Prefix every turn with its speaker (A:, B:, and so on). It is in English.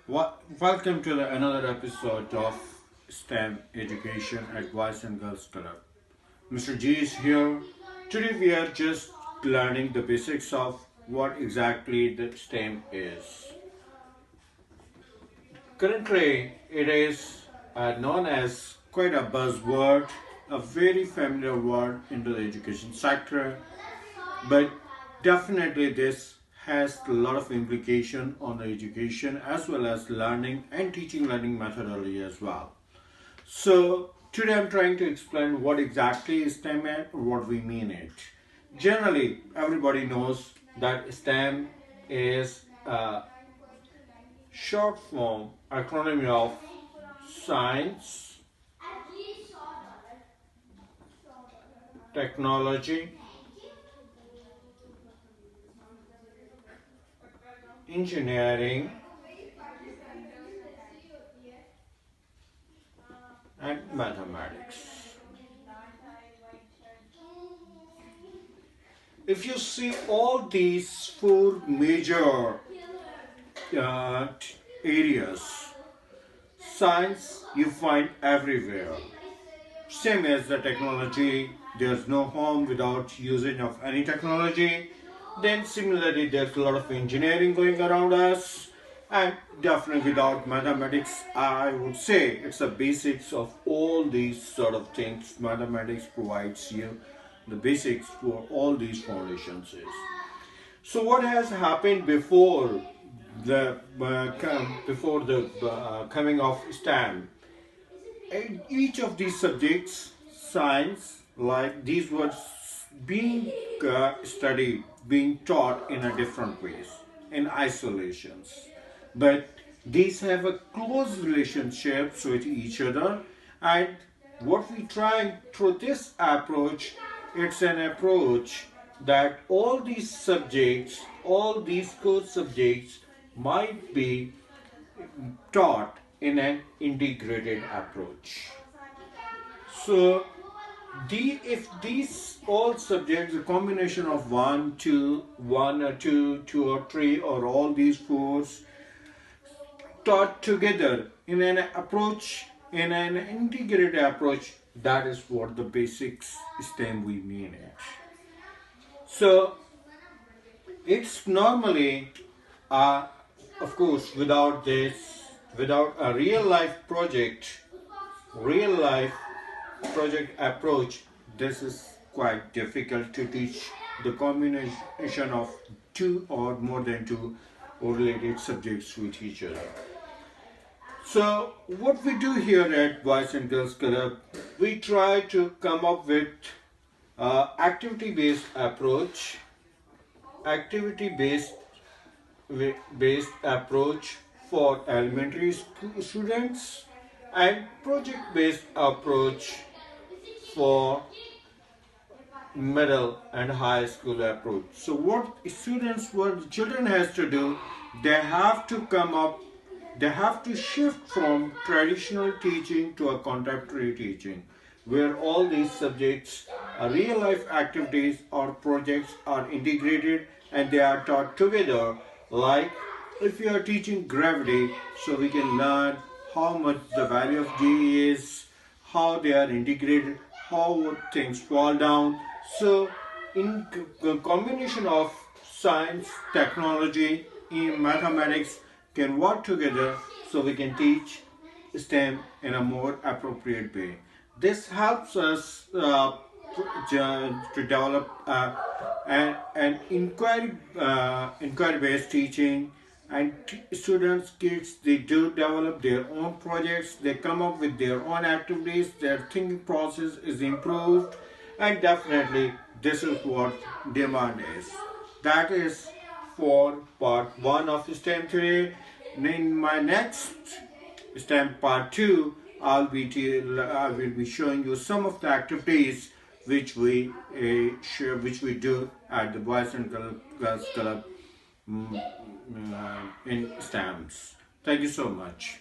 A: Welcome to another episode of STEM Education at Boys and Girls Club. Mr. G is here. Today we are just learning the basics of what exactly the STEM is. Currently, it is known as quite a buzzword, a very familiar word into the education sector, but definitely this has a lot of implication on the education as well as learning and teaching learning methodology as well. So today I'm trying to explain what exactly is STEM and what we mean it. Generally, everybody knows that STEM is a short form acronym of science, technology, engineering, and mathematics. If you see all these four major uh, areas, science you find everywhere. Same as the technology, there's no home without using of any technology. Then similarly, there's a lot of engineering going around us, and definitely without mathematics, I would say it's the basics of all these sort of things. Mathematics provides you the basics for all these foundations is. So what has happened before the coming of STEM? In each of these subjects, science, like these were being studied, being taught in a different ways, in isolations. But these have a close relationships with each other, and what we try through this approach, it's an approach that all these subjects, all these core subjects might be taught in an integrated approach. So, if these all subjects, a combination of one or two or three, or all these fours taught together in an approach, in an integrated approach, that is what the basics STEM we mean it. So, it's normally, of course, without a real life project approach, this is quite difficult to teach the combination of two or more than two related subjects with each other. So what we do here at Boys and Girls Club, we try to come up with activity based approach for elementary school students, and project based approach for middle and high school approach. So what the children has to do, they have to they have to shift from traditional teaching to a contemporary teaching, where all these subjects, real life activities or projects are integrated and they are taught together. Like if you are teaching gravity, so we can learn how much the value of G is, how they are integrated, how things fall down. So in combination of science, technology, in mathematics can work together, so we can teach STEM in a more appropriate way. This helps us to develop an inquiry-based teaching, and students, kids, they do develop their own projects. They come up with their own activities. Their thinking process is improved, and definitely this is what demand is. That is for part 1 of STEM today. In my next STEM part 2, I will be showing you some of the activities which we which we do at the Boys and Girls Club in STEMs. Thank you so much.